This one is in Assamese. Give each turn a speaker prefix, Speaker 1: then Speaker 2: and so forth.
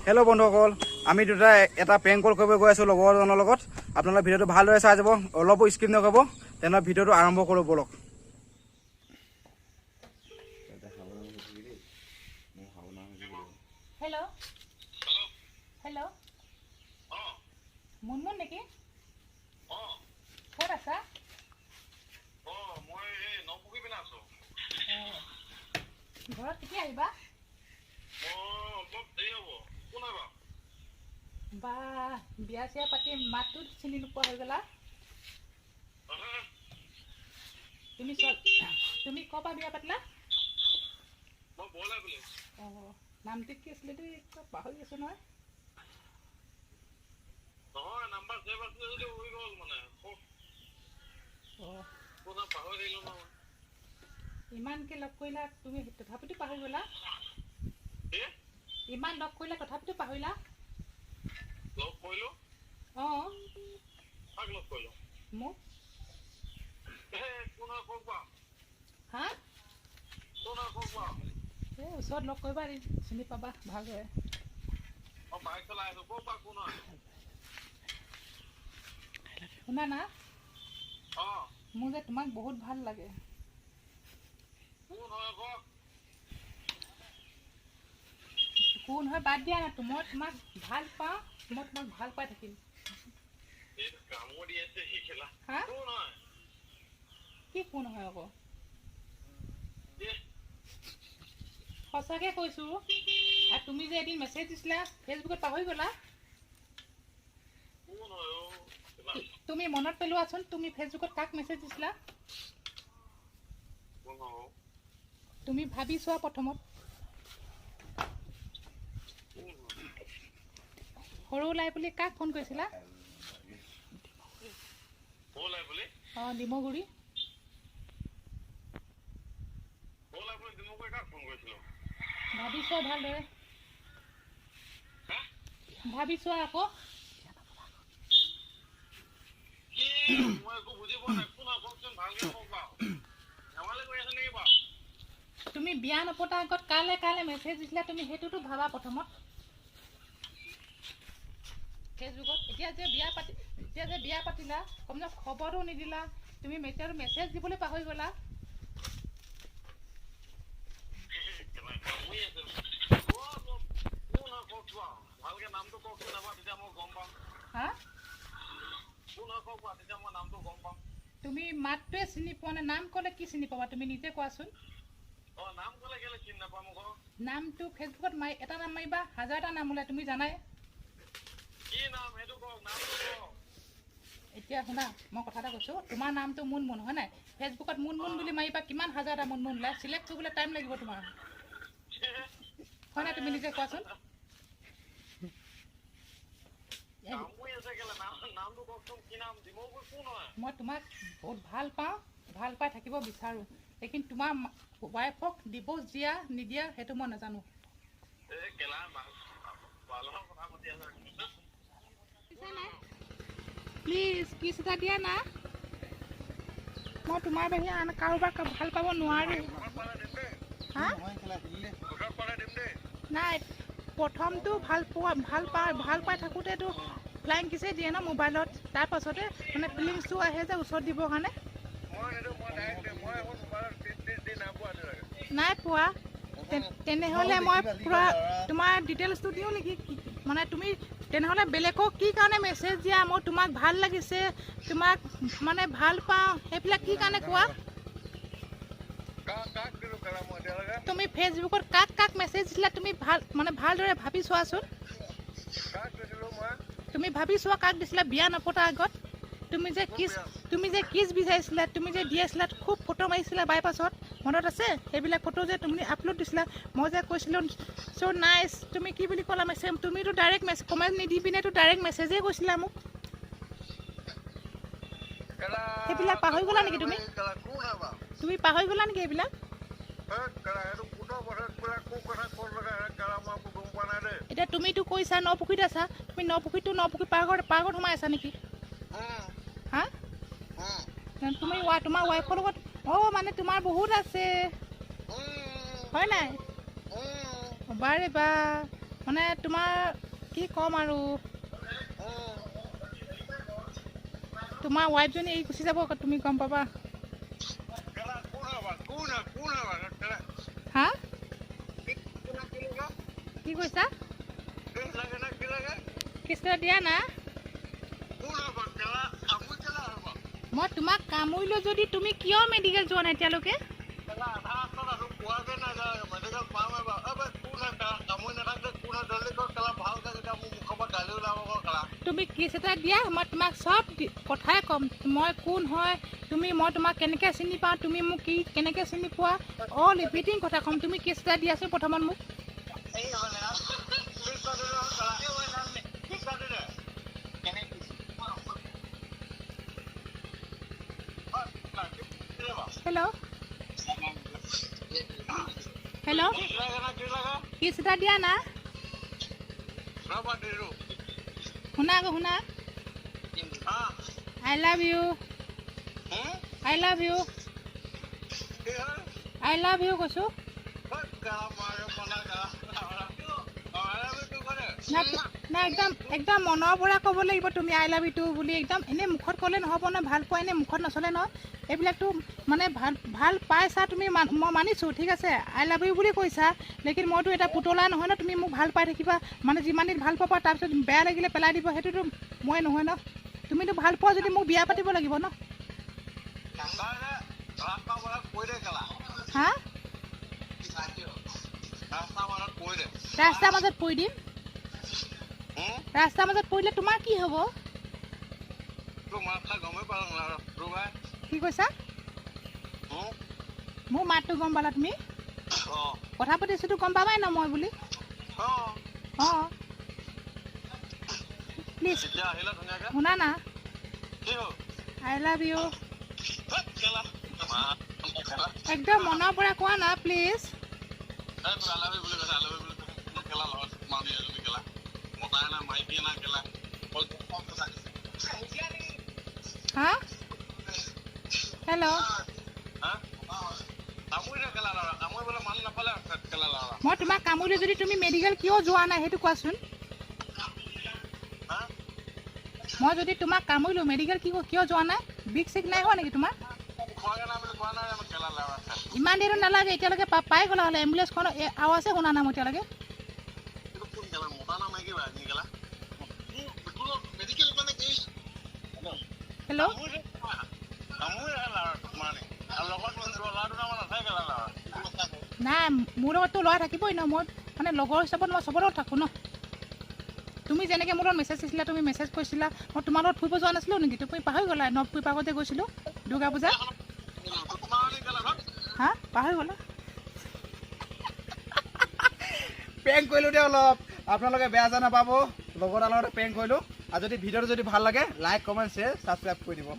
Speaker 1: হেল্ল' বন্ধুসকল, আমি দুটা এটা প্ৰেংক কল কৰিব গৈ আছোঁ লগৰজনৰ লগত। আপোনালোকে ভিডিঅ'টো ভালদৰে চাই যাব, অলপো স্কিপ নকৰিব। তেনেহ'লে ভিডিঅ'টো আৰম্ভ কৰোঁ ব'লক।
Speaker 2: হেল্ল' হেল্ল' মুনমুন নেকি? ক'ত আছা? ঘৰত কেতিয়া আহিবা? বা বিয়া চিয়া পাতি মাতটো চিনি নোপোৱা হৈ গ'লা। তুমি ক'ৰ পৰা বিয়া পাতিলা? অঁ, নামটো কি আছিলে দেই? পাহৰি আছো নহয়। ইমানকে লগ কৰিলা তুমি, তথাপিতো পাহৰি গ'লা? ইমান লগ কৰিলা তথাপিতো পাহৰিলা? অঁ, মোক হা? এই ওচৰত লগ কৰিবা, চিনি পাবা ভালদৰে। শুনা না, মোৰ যে তোমাক বহুত ভাল লাগে। কোন হয় বাদ দিয়া না, মই তোমাক ভাল পাওঁ, মই তোমাক ভাল পাই থাকিম। হা? কি কোন হয় আকৌ? সঁচাকে কৈছো। আৰু তুমি যে এদিন মেছেজ দিছিলা ফেচবুকত, পাহৰি গ'লা? তুমি মনত পেলোৱাচোন, তুমি ফেচবুকত কাক মেছেজ দিছিলা? তুমি ভাবি চোৱা প্ৰথমত। সৰু লাই বুলি কাক ফোন কৰিছিলা? অঁ, ডিমগুৰি। ভাবি চোৱা ভালদৰে, ভাবি চোৱা আকৌ। তুমি বিয়া নপতাৰ আগত কালে কালে মেছেজ দিছিলা, তুমি সেইটোতো ভাবা প্ৰথমত। ফেচবুকত এতিয়া যে বিয়া পাতিলা, কমচে খবৰটো নিদিলা। তুমি মেছেজ দিবলৈ পাহৰি গ'লা। হা? তুমি মাতটোৱে চিনি পোৱা নাই, নাম ক'লে কি চিনি পাবা? তুমি নিজে কোৱাচোন। নামটো ফেচবুকত এটা নাম মাৰিবা, 1000টা নাম ওলাই, তুমি জানাই। এতিয়া শুনা, মই কথা এটা কৈছোঁ। তোমাৰ নামটো মুনমুন হয় নাই? ফেচবুকত মুনমুন বুলি মাৰিবা, কিমান 1000টা মুনমুন ওলাই। চিলেক্ট কৰিবলৈ টাইম লাগিব তোমাৰ, হয় নাই? তুমি নিজে কোৱাচোন। মই তোমাক বহুত ভাল পাওঁ, ভাল পাই থাকিব বিচাৰোঁ। লেকিন তোমাৰ ৱাইফক ডিভোৰ্চ দিয়া নিদিয়া সেইটো মই নাজানো। প্লিজ কিছ এটা দিয়া না। মই তোমাৰ বাহিৰে আন কাৰোবাক ভাল পাব নোৱাৰোঁ। হা? নাই, প্ৰথমটো ভাল পাই থাকোঁতেতো ফ্লাইং কিছে দিয়ে ন মোবাইলত, তাৰ পাছতে মানে ফিলিংছটো আহে যে ওচৰত দিবৰ কাৰণে। নাই পোৱা। তেনেহ'লে মই পূৰা তোমাৰ ডিটেইলছটো দিওঁ নেকি? মানে তুমি তেনেহ'লে বেলেগক কি কাৰণে মেছেজ দিয়া? মই তোমাক ভাল লাগিছে, তোমাক মানে ভাল পাওঁ, সেইবিলাক কি কাৰণে কোৱা? তুমি ফেচবুকত কাক মেছেজ দিছিলা? তুমি ভালদৰে ভাবি চোৱাচোন। তুমি ভাবি চোৱা কাক দিছিলা বিয়া নপতাৰ আগত। তুমি যে কিছ বিচাৰিছিলা, তুমি যে দি আছিলা, খুব ফটো মাৰিছিলা বাইপাছত, মনত আছে? সেইবিলাক ফটো যে তুমি আপলোড দিছিলা, মই যে কৈছিলোঁ চ' নাইচ, তুমি কি বুলি ক'লা মেছেজ? তুমিতো ডাইৰেক্ট কমেণ্ট নিদি পিনেতো ডাইৰেক্ট মেছেজেই কৈছিলা মোক। সেইবিলাক পাহৰি গ'লা নেকি তুমি? তুমি পাহৰি গ'লা নেকি এইবিলাক? এতিয়া তুমিতো কৈছা নপুখুৰীত আছা, তুমি নপুখুৰী পাৰ্কত সোমাই আছা নেকি? হা? তুমি তোমাৰ ৱাইফৰ লগত, মানে তোমাৰ বহুত আছে হয় নাই? বাৰে বা মানে তোমাৰ কি ক'ম আৰু তোমাৰ ৱাইফজনী এৰি গুচি যাব আকৌ, তুমি গম পাবা। হা কি কৈছা? কৃষ্ণ দিয়া না। মই তোমাক কামুৰিলো যদি তুমি কিয় মেডিকেল যোৱা নাই এতিয়ালৈকে? তুমি কেছ এটা দিয়া, মই তোমাক চব কথাই ক'ম। মই কোন হয়, মই তোমাক কেনেকৈ চিনি পাওঁ, তুমি মোক কি কেনেকৈ চিনি পোৱা, অল এভৰিথিং কথা ক'ম। তুমি কেছ এটা দিয়াচোন প্ৰথমত মোক। হেল্ল' হেল্ল' কেছ এটা দিয়া না। শুনা আকৌ শুনা। I love you, I love you, I love you কৈছোঁ। না একদম একদম মনৰ পৰা ক'ব লাগিব তুমি আই লাভ ইউ টু বুলি। একদম এনেই মুখত ক'লে নহ'ব ন, ভাল পোৱা এনেই মুখত নচলে ন। এইবিলাকতো মানে ভাল পাইছা তুমি, মই মানিছোঁ ঠিক আছে, আই লাভ ইউ বুলি কৈছা। লেকিন মইতো এটা পুতলা নহয় ন, তুমি মোক ভাল পাই থাকিবা মানে যিমান দিন ভাল পাবা, তাৰপিছত বেয়া লাগিলে পেলাই দিব, সেইটোতো মই নহয় ন। তুমিতো ভাল পোৱা যদি মোক বিয়া পাতিব লাগিব ন। হা ৰাস্তাৰ মাজত পৰি দিম? ৰাস্তাৰ মাজত পৰিলে তোমাৰ কি হ'ব? কি কৈছা? মোৰ মাতটো গম পালা তুমি? কথা পাতিছোতো গম পাবাই ন মই বুলি। অঁ প্লিজ শুনা না। আই লাভ ইউ একদম মনৰ পৰা কোৱা না প্লিজ। হা হেল্ল' মই তোমাক কামুৰিলো যদি তুমি মেডিকেল কিয় যোৱা নাই সেইটো কোৱাচোন। মই যদি তোমাক কামুৰিলো মেডিকেল কিয় যোৱা নাই? বিষ চিক নাই হোৱা নেকি তোমাৰ? ইমান দেৰি নালাগে, এতিয়ালৈকে পাই গ'লা হ'লে। এম্বুলেঞ্চখন আৱাজে শুনা নাই মই এতিয়ালৈকে। হেল্ল' নাই, মোৰ লগততো ল'ৰা থাকিবই ন। মই মানে লগৰ হিচাপত মই চবৰ লগত থাকোঁ ন। তুমি যেনেকৈ মোৰ লগত মেছেজ দিছিলা, তুমি মেছেজ কৰিছিলা, মই তোমাৰ লগত ফুৰিব যোৱা নাছিলোঁ নেকি? তুমি পাহৰি গ'লা? নৱপুৰ পাৰ্কত যে গৈছিলোঁ দুৰ্গা পূজা। হা পাহৰি গ'লা?
Speaker 1: প্ৰেংক কৰিলোঁ দে অলপ, আপোনালোকে বেয়া যেন নাপাব। লগৰ লগতে প্ৰেংক কৰিলোঁ। আৰু যদি ভিডিঅ'টো যদি ভাল লাগে লাইক কমেণ্ট শ্বেয়াৰ ছাবস্ক্ৰাইব কৰি দিব।